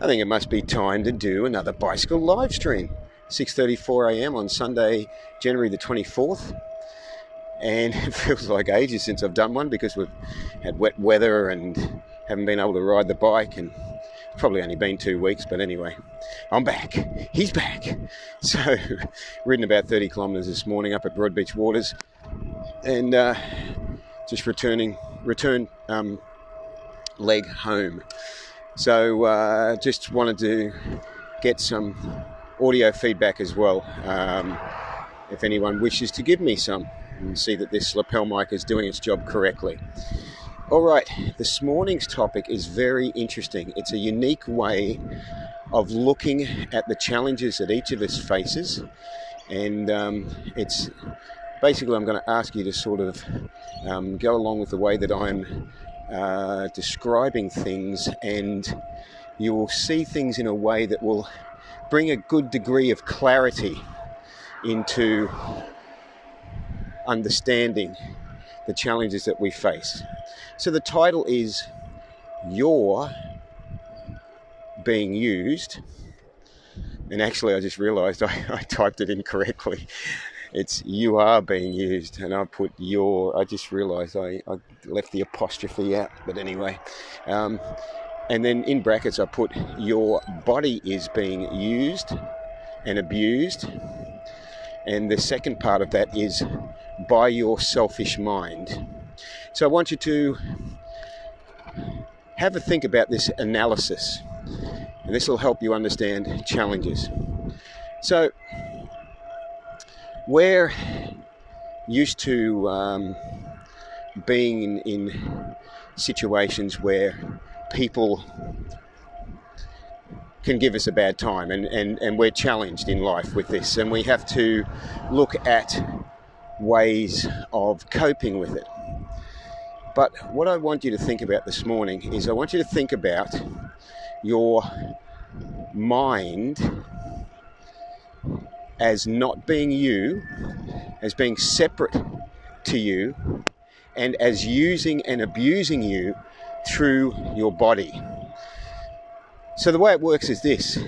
I think it must be time to do another bicycle live stream. 6:34 a.m. on Sunday, January the 24th. And it feels like ages since I've done one because we've had wet weather and haven't been able to ride the bike, and probably only been 2 weeks, but anyway, I'm back. He's back. So, ridden about 30 kilometres this morning up at Broadbeach Waters, and just return leg home. So just wanted to get some audio feedback as well, if anyone wishes to give me some, and see that this lapel mic is doing its job correctly. All right, this morning's topic is very interesting. It's a unique way of looking at the challenges that each of us faces, and it's basically, I'm going to ask you to sort of go along with the way that I'm describing things, and you will see things in a way that will bring a good degree of clarity into understanding the challenges that we face. So the title is You're Being Used, and actually I just realized I typed it incorrectly. It's you are being used, and I put your. I just realised I left the apostrophe out, but anyway. And then in brackets I put your body is being used and abused, and the second part of that is by your selfish mind. So I want you to have a think about this analysis, and this will help you understand challenges. So we're used to being in situations where people can give us a bad time, and we're challenged in life with this, and we have to look at ways of coping with it. But what I want you to think about this morning is I want you to think about your mind as not being you, as being separate to you, and as using and abusing you through your body. So the way it works is this.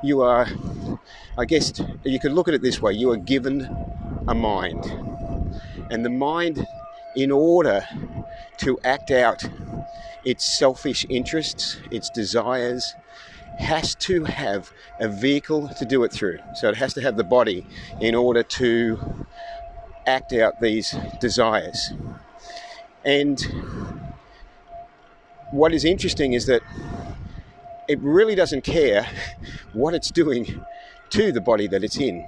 You are, I guess you could look at it this way, you are given a mind. And the mind, in order to act out its selfish interests, its desires, has to have a vehicle to do it through. So it has to have the body in order to act out these desires. And what is interesting is that it really doesn't care what it's doing to the body that it's in,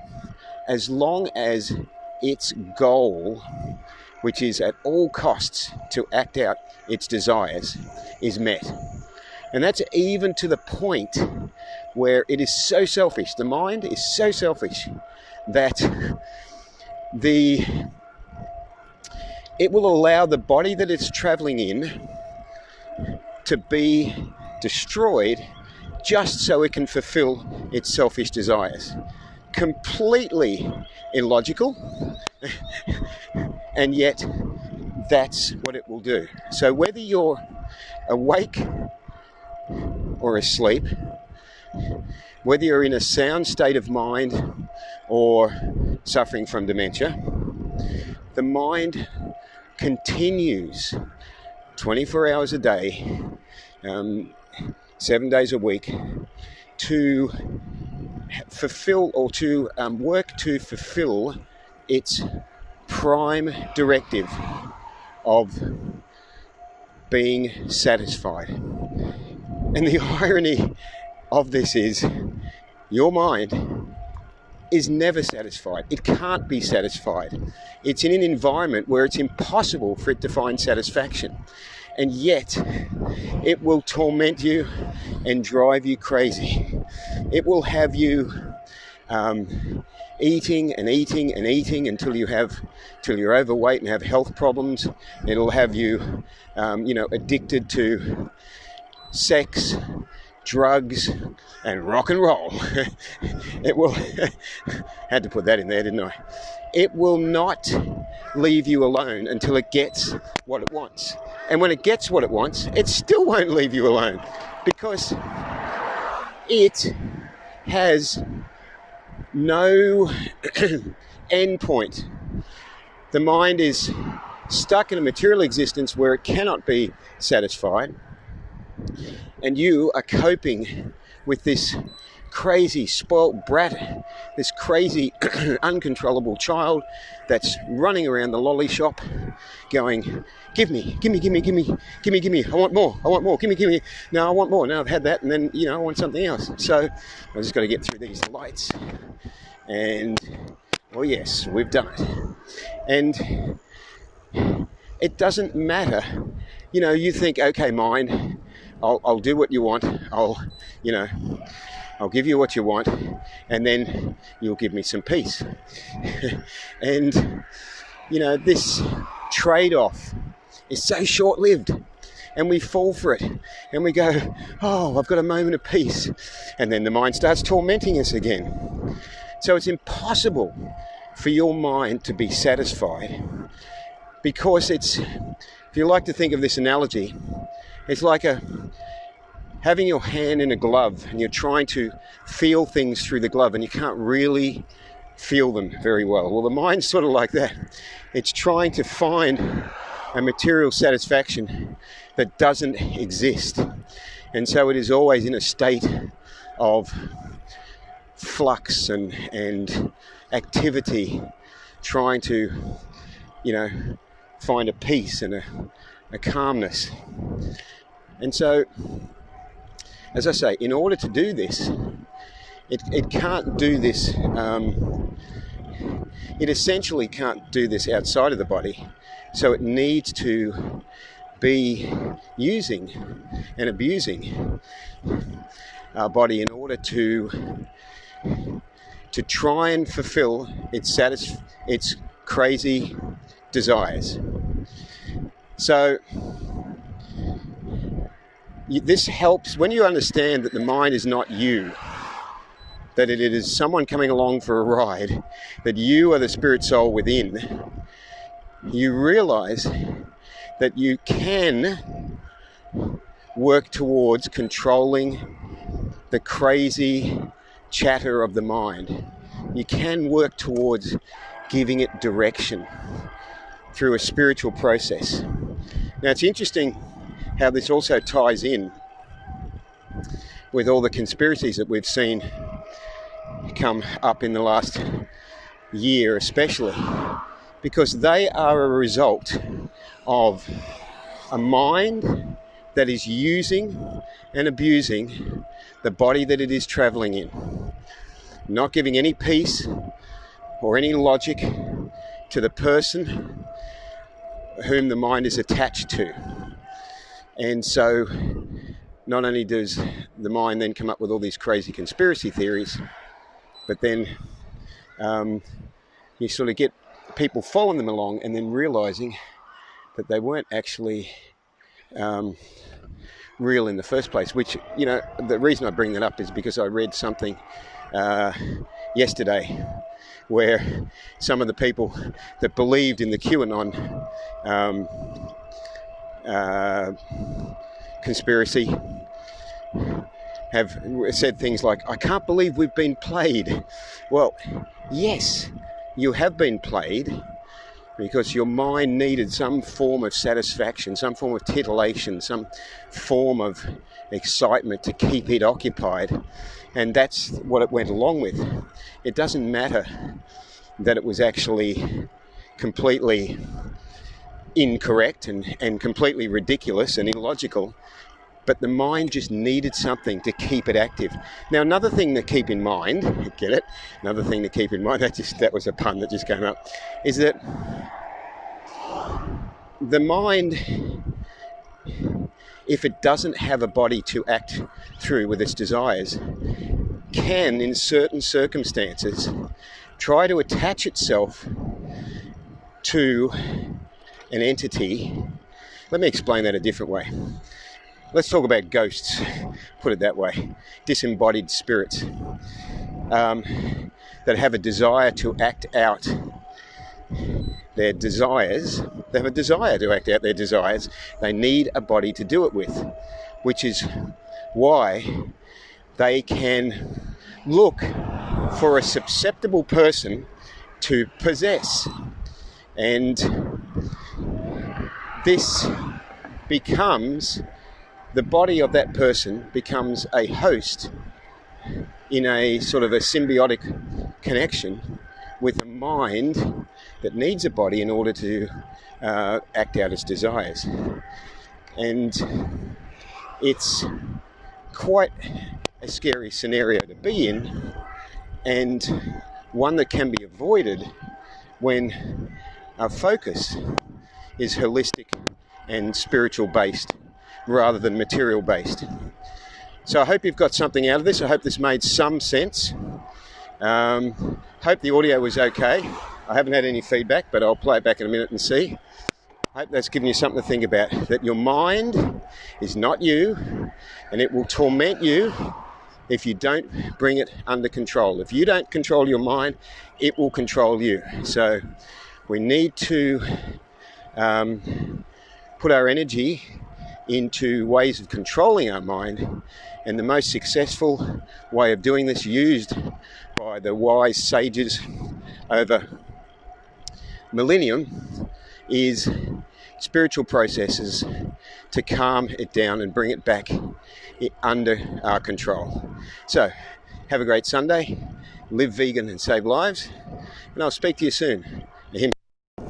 as long as its goal, which is at all costs to act out its desires, is met. And that's even to the point where it is so selfish, the mind is so selfish, that it will allow the body that it's traveling in to be destroyed just so it can fulfill its selfish desires. Completely illogical, and yet that's what it will do. So whether you're awake or asleep, whether you're in a sound state of mind or suffering from dementia, the mind continues 24 hours a day, 7 days a week, to fulfill or to work to fulfill its prime directive of being satisfied. And the irony of this is your mind is never satisfied. It can't be satisfied. It's in an environment where it's impossible for it to find satisfaction. And yet, it will torment you and drive you crazy. It will have you eating and eating and eating until you're overweight and have health problems. It'll have you, addicted to sex, drugs, and rock and roll. It will, had to put that in there, didn't I? It will not leave you alone until it gets what it wants. And when it gets what it wants, it still won't leave you alone, because it has no end point. The mind is stuck in a material existence where it cannot be satisfied, and you are coping with this crazy spoilt brat, this crazy uncontrollable child that's running around the lolly shop going, give me, I want more, give me, no, I want more, now I've had that, and then, I want something else. So I've just got to get through these lights, and, well, yes, we've done it. And it doesn't matter, you think, okay, mind, I'll do what you want, I'll give you what you want, and then you'll give me some peace. And, this trade-off is so short-lived, and we fall for it, and we go, oh, I've got a moment of peace, and then the mind starts tormenting us again. So it's impossible for your mind to be satisfied, because if you like to think of this analogy, it's like having your hand in a glove, and you're trying to feel things through the glove, and you can't really feel them very well. Well, the mind's sort of like that. It's trying to find a material satisfaction that doesn't exist. And so it is always in a state of flux and activity, trying to, find a peace and a calmness. And so, as I say, in order to do this, it can't do this, it essentially can't do this outside of the body. So it needs to be using and abusing our body in order to try and fulfill its crazy desires. So this helps when you understand that the mind is not you, that it is someone coming along for a ride, that you are the spirit soul within. You realize that you can work towards controlling the crazy chatter of the mind. You can work towards giving it direction through a spiritual process. Now, it's interesting how this also ties in with all the conspiracies that we've seen come up in the last year especially, because they are a result of a mind that is using and abusing the body that it is travelling in, not giving any peace or any logic to the person whom the mind is attached to. And so not only does the mind then come up with all these crazy conspiracy theories, but then you sort of get people following them along and then realising that they weren't actually real in the first place, which, the reason I bring that up is because I read something yesterday where some of the people that believed in the QAnon conspiracy have said things like, I can't believe we've been played. Well, yes, you have been played, because your mind needed some form of satisfaction, some form of titillation, some form of excitement to keep it occupied. And that's what it went along with. It doesn't matter that it was actually completely incorrect and completely ridiculous and illogical, but the mind just needed something to keep it active. Now, another thing to keep in mind, get it? Another thing to keep in mind, that was a pun that just came up, is that the mind, if it doesn't have a body to act through with its desires, can, in certain circumstances, try to attach itself to an entity. Let me explain that a different way. Let's talk about ghosts, put it that way, disembodied spirits that have a desire to act out their desires. They have a desire to act out their desires. They need a body to do it with, which is why they can look for a susceptible person to possess. And this becomes, the body of that person becomes a host in a sort of a symbiotic connection with a mind that needs a body in order to act out its desires. And it's quite a scary scenario to be in, and one that can be avoided when our focus is holistic and spiritual based rather than material based. So I hope you've got something out of this. I hope this made some sense. Hope the audio was okay. I haven't had any feedback, but I'll play it back in a minute and see. I hope that's given you something to think about, that your mind is not you, and it will torment you if you don't bring it under control. If you don't control your mind, it will control you. So we need to put our energy into ways of controlling our mind, and the most successful way of doing this, used by the wise sages over millennium, is spiritual processes to calm it down and bring it back under our control. So have a great Sunday, live vegan and save lives, and I'll speak to you soon.